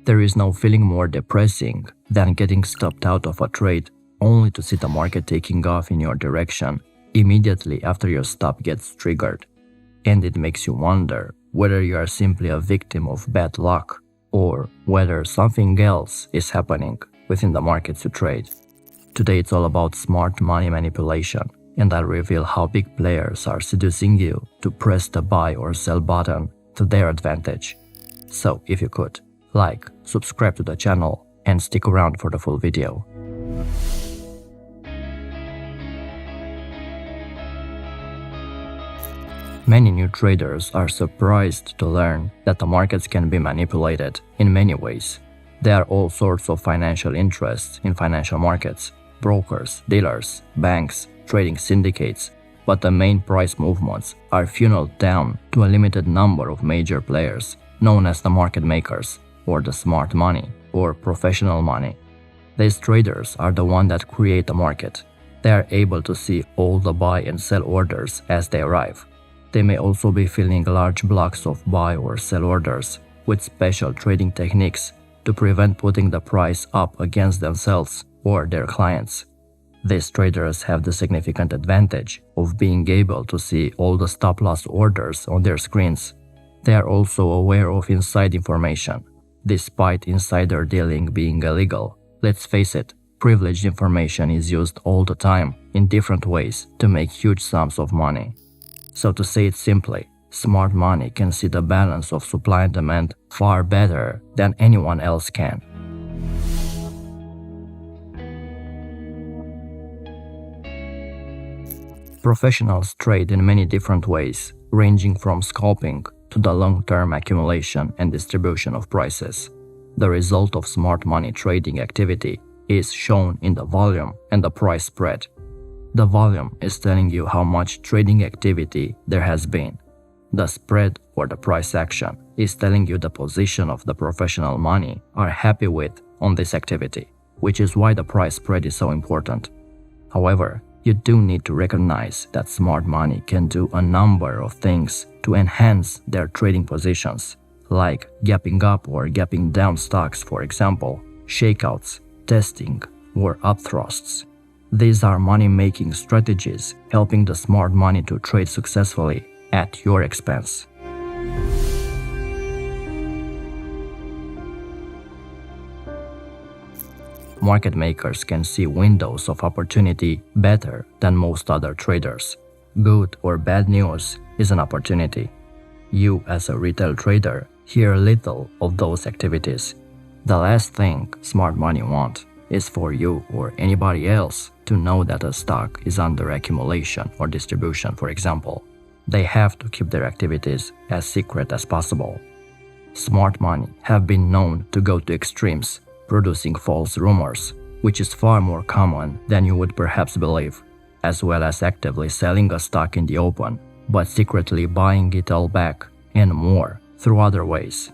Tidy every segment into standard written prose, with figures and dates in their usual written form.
There is no feeling more depressing than getting stopped out of a trade only to see the market taking off in your direction immediately after your stop gets triggered. And it makes you wonder whether you are simply a victim of bad luck or whether something else is happening within the markets you trade. Today it's all about smart money manipulation, and I'll reveal how big players are seducing you to press the buy or sell button to their advantage. So if you could, like, subscribe to the channel, and stick around for the full video. Many new traders are surprised to learn that the markets can be manipulated in many ways. There are all sorts of financial interests in financial markets: brokers, dealers, banks, trading syndicates, but the main price movements are funneled down to a limited number of major players known as the market makers, or the smart money, or professional money. These traders are the ones that create the market. They are able to see all the buy and sell orders as they arrive. They may also be filling large blocks of buy or sell orders with special trading techniques to prevent putting the price up against themselves or their clients. These traders have the significant advantage of being able to see all the stop-loss orders on their screens. They are also aware of inside information. Despite insider dealing being illegal, let's face it, privileged information is used all the time in different ways to make huge sums of money. So to say it simply, smart money can see the balance of supply and demand far better than anyone else can. Professionals trade in many different ways, ranging from scalping to the long-term accumulation and distribution of prices. The result of smart money trading activity is shown in the volume and the price spread. The volume is telling you how much trading activity there has been. The spread, or the price action, is telling you the position of the professional money are happy with on this activity, which is why the price spread is so important. However, you do need to recognize that smart money can do a number of things to enhance their trading positions, like gapping up or gapping down stocks, for example, shakeouts, testing, or upthrusts. These are money-making strategies helping the smart money to trade successfully at your expense. Market makers can see windows of opportunity better than most other traders. Good or bad news is an opportunity. You, as a retail trader, hear little of those activities. The last thing smart money wants is for you or anybody else to know that a stock is under accumulation or distribution, for example. They have to keep their activities as secret as possible. Smart money have been known to go to extremes, producing false rumors, which is far more common than you would perhaps believe, as well as actively selling a stock in the open, but secretly buying it all back and more through other ways.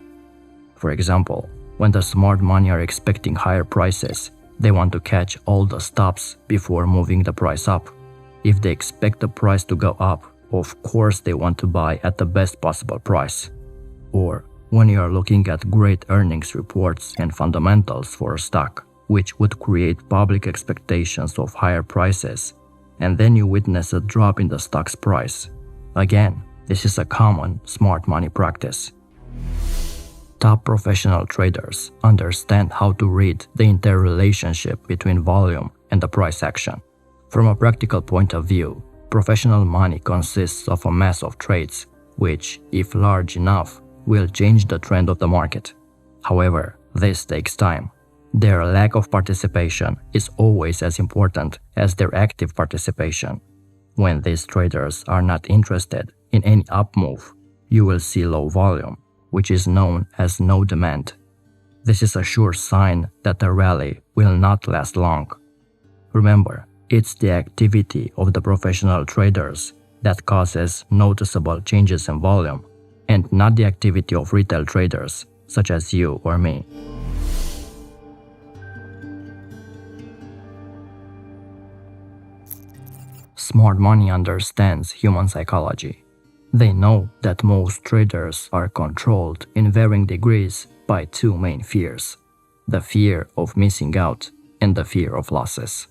For example, when the smart money are expecting higher prices, they want to catch all the stops before moving the price up. If they expect the price to go up, of course they want to buy at the best possible price. Or when you are looking at great earnings reports and fundamentals for a stock, which would create public expectations of higher prices, and then you witness a drop in the stock's price. Again, this is a common smart money practice. Top professional traders understand how to read the interrelationship between volume and the price action. From a practical point of view, professional money consists of a mass of trades, which, if large enough, will change the trend of the market. However, this takes time. Their lack of participation is always as important as their active participation. When these traders are not interested in any up move, you will see low volume, which is known as no demand. This is a sure sign that the rally will not last long. Remember, it's the activity of the professional traders that causes noticeable changes in volume, and not the activity of retail traders such as you or me. Smart money understands human psychology. They know that most traders are controlled in varying degrees by two main fears: the fear of missing out and the fear of losses.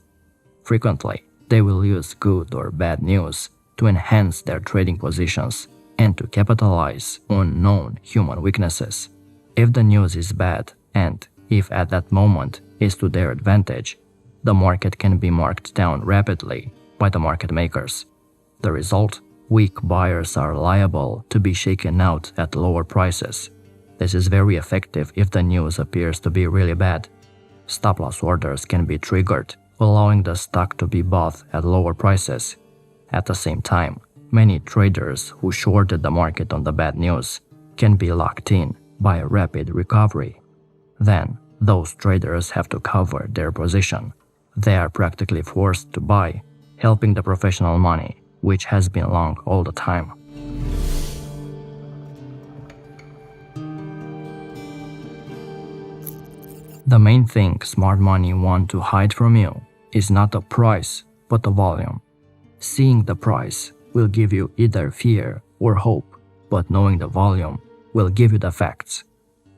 Frequently, they will use good or bad news to enhance their trading positions and to capitalize on known human weaknesses. If the news is bad, and if at that moment is to their advantage, the market can be marked down rapidly by the market makers. The result: weak buyers are liable to be shaken out at lower prices. This is very effective if the news appears to be really bad. Stop-loss orders can be triggered, allowing the stock to be bought at lower prices. At the same time, many traders who shorted the market on the bad news can be locked in by a rapid recovery. Then, those traders have to cover their position. They are practically forced to buy, helping the professional money, which has been long all the time. The main thing smart money want to hide from you is not the price, but the volume. Seeing the price will give you either fear or hope, but knowing the volume will give you the facts.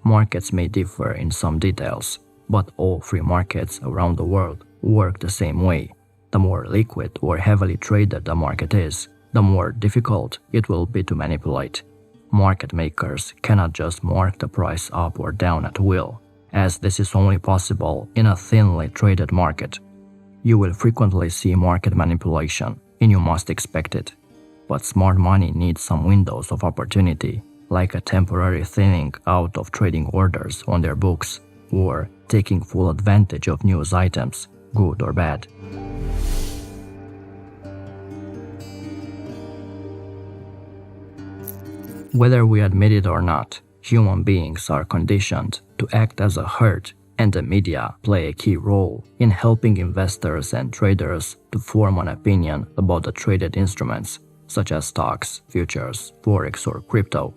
Markets may differ in some details, but all free markets around the world work the same way. The more liquid or heavily traded the market is, the more difficult it will be to manipulate. Market makers cannot just mark the price up or down at will, as this is only possible in a thinly traded market. You will frequently see market manipulation, and you must expect it. But smart money needs some windows of opportunity, like a temporary thinning out of trading orders on their books, or taking full advantage of news items, good or bad. Whether we admit it or not, human beings are conditioned to act as a herd, and the media play a key role in helping investors and traders to form an opinion about the traded instruments, such as stocks, futures, forex, or crypto.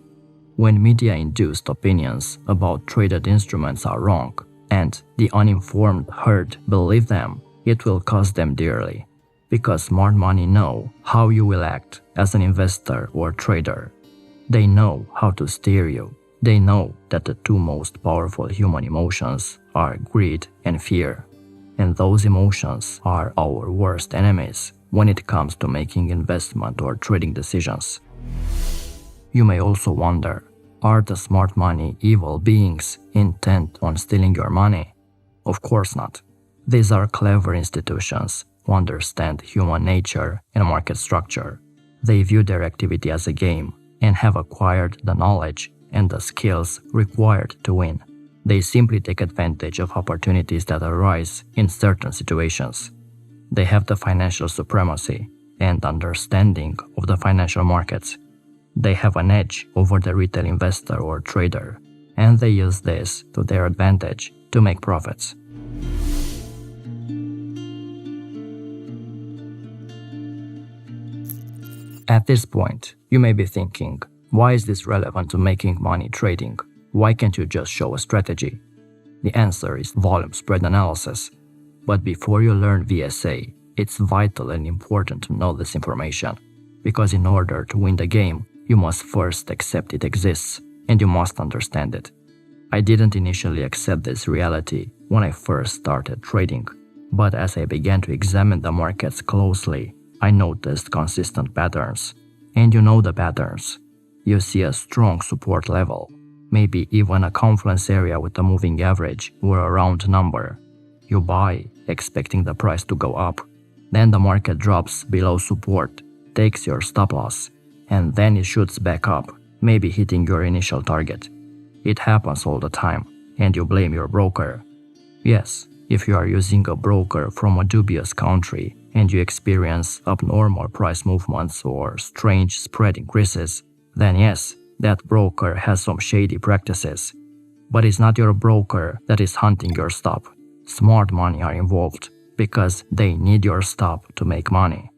When media-induced opinions about traded instruments are wrong, and the uninformed herd believe them, it will cost them dearly, because smart money know how you will act as an investor or trader. They know how to steer you. They know that the two most powerful human emotions are greed and fear, and those emotions are our worst enemies when it comes to making investment or trading decisions. You may also wonder, are the smart money evil beings intent on stealing your money? Of course not. These are clever institutions who understand human nature and market structure. They view their activity as a game and have acquired the knowledge and the skills required to win. They simply take advantage of opportunities that arise in certain situations. They have the financial supremacy and understanding of the financial markets. They have an edge over the retail investor or trader, and they use this to their advantage to make profits. At this point, you may be thinking, why is this relevant to making money trading? Why can't you just show a strategy? The answer is volume spread analysis. But before you learn VSA, it's vital and important to know this information, because in order to win the game, you must first accept it exists, and you must understand it. I didn't initially accept this reality when I first started trading, but as I began to examine the markets closely, I noticed consistent patterns. And you know the patterns. You see a strong support level, maybe even a confluence area with a moving average or a round number. You buy, expecting the price to go up. Then the market drops below support, takes your stop loss, and then it shoots back up, maybe hitting your initial target. It happens all the time, and you blame your broker. Yes, if you are using a broker from a dubious country and you experience abnormal price movements or strange spread increases, then yes, that broker has some shady practices. But it's not your broker that is hunting your stop. Smart money are involved because they need your stop to make money.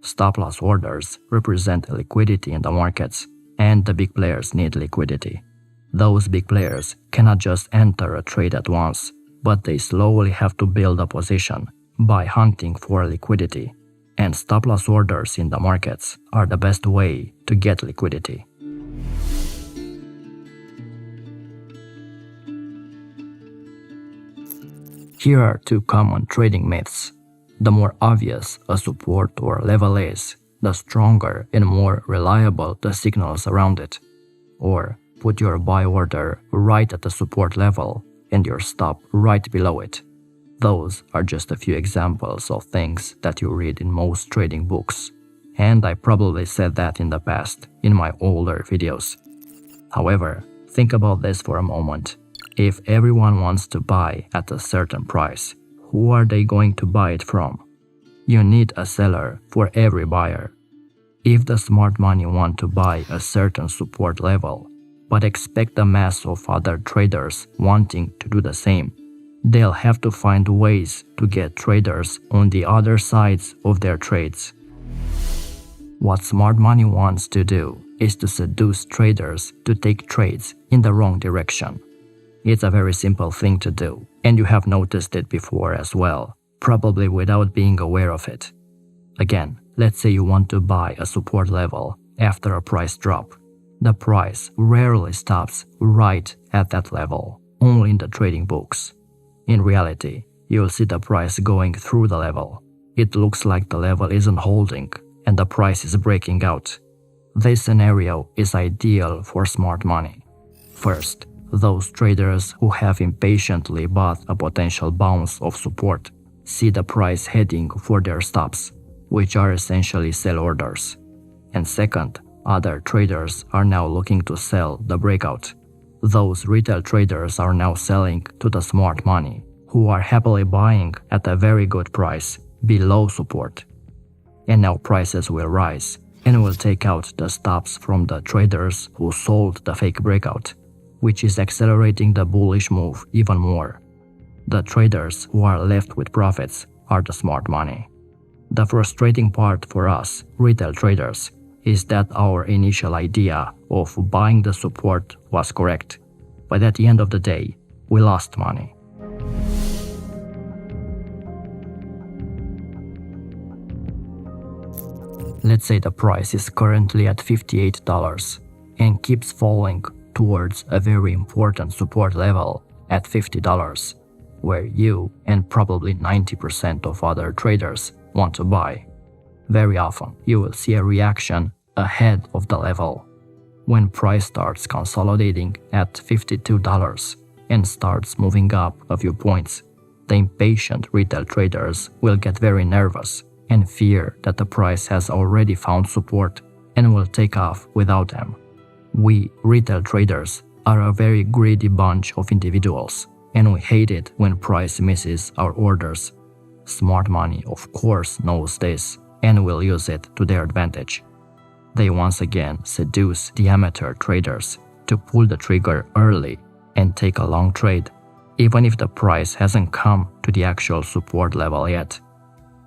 Stop-loss orders represent liquidity in the markets, and the big players need liquidity. Those big players cannot just enter a trade at once, but they slowly have to build a position by hunting for liquidity, and stop-loss orders in the markets are the best way to get liquidity. Here are two common trading myths. The more obvious a support or level is, the stronger and more reliable the signals around it. Or put your buy order right at the support level and your stop right below it. Those are just a few examples of things that you read in most trading books. And I probably said that in the past in my older videos. However, think about this for a moment. If everyone wants to buy at a certain price, who are they going to buy it from? You need a seller for every buyer. If the smart money want to buy a certain support level, but expect a mass of other traders wanting to do the same, they'll have to find ways to get traders on the other sides of their trades. What smart money wants to do is to seduce traders to take trades in the wrong direction. It's a very simple thing to do, and you have noticed it before as well, probably without being aware of it. Again, let's say you want to buy a support level after a price drop. The price rarely stops right at that level, only in the trading books. In reality, you'll see the price going through the level. It looks like the level isn't holding and the price is breaking out. This scenario is ideal for smart money. First, those traders who have impatiently bought a potential bounce of support see the price heading for their stops, which are essentially sell orders. And second, other traders are now looking to sell the breakout. Those retail traders are now selling to the smart money, who are happily buying at a very good price below support. And now prices will rise and will take out the stops from the traders who sold the fake breakout, which is accelerating the bullish move even more. The traders who are left with profits are the smart money. The frustrating part for us, retail traders, is that our initial idea of buying the support was correct, but at the end of the day, we lost money. Let's say the price is currently at $58 and keeps falling towards a very important support level at $50, where you and probably 90% of other traders want to buy. Very often, you will see a reaction ahead of the level. When price starts consolidating at $52 and starts moving up a few points, the impatient retail traders will get very nervous and fear that the price has already found support and will take off without them. We, retail traders, are a very greedy bunch of individuals, and we hate it when price misses our orders. Smart money, of course, knows this and will use it to their advantage. They once again seduce the amateur traders to pull the trigger early and take a long trade, even if the price hasn't come to the actual support level yet.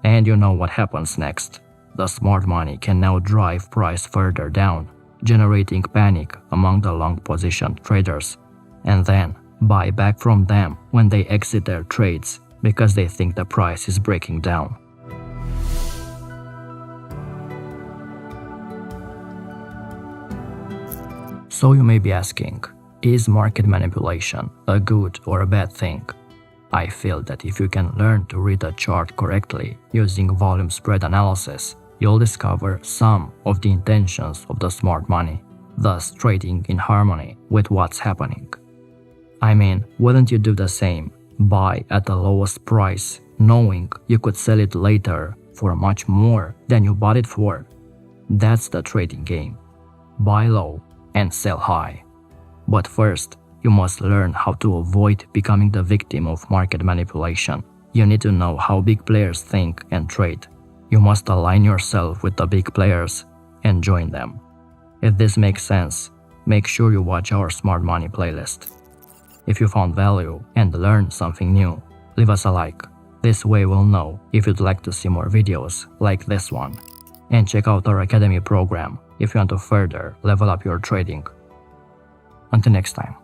And you know what happens next. The smart money can now drive price further down, generating panic among the long positioned traders, and then buy back from them when they exit their trades because they think the price is breaking down. So you may be asking, is market manipulation a good or a bad thing? I feel that if you can learn to read a chart correctly using volume spread analysis, you'll discover some of the intentions of the smart money, thus trading in harmony with what's happening. I mean, wouldn't you do the same? Buy at the lowest price, knowing you could sell it later for much more than you bought it for? That's the trading game. Buy low and sell high. But first, you must learn how to avoid becoming the victim of market manipulation. You need to know how big players think and trade. You must align yourself with the big players and join them. If this makes sense, make sure you watch our Smart Money playlist. If you found value and learned something new, leave us a like. This way we'll know if you'd like to see more videos like this one. And check out our Academy program if you want to further level up your trading. Until next time.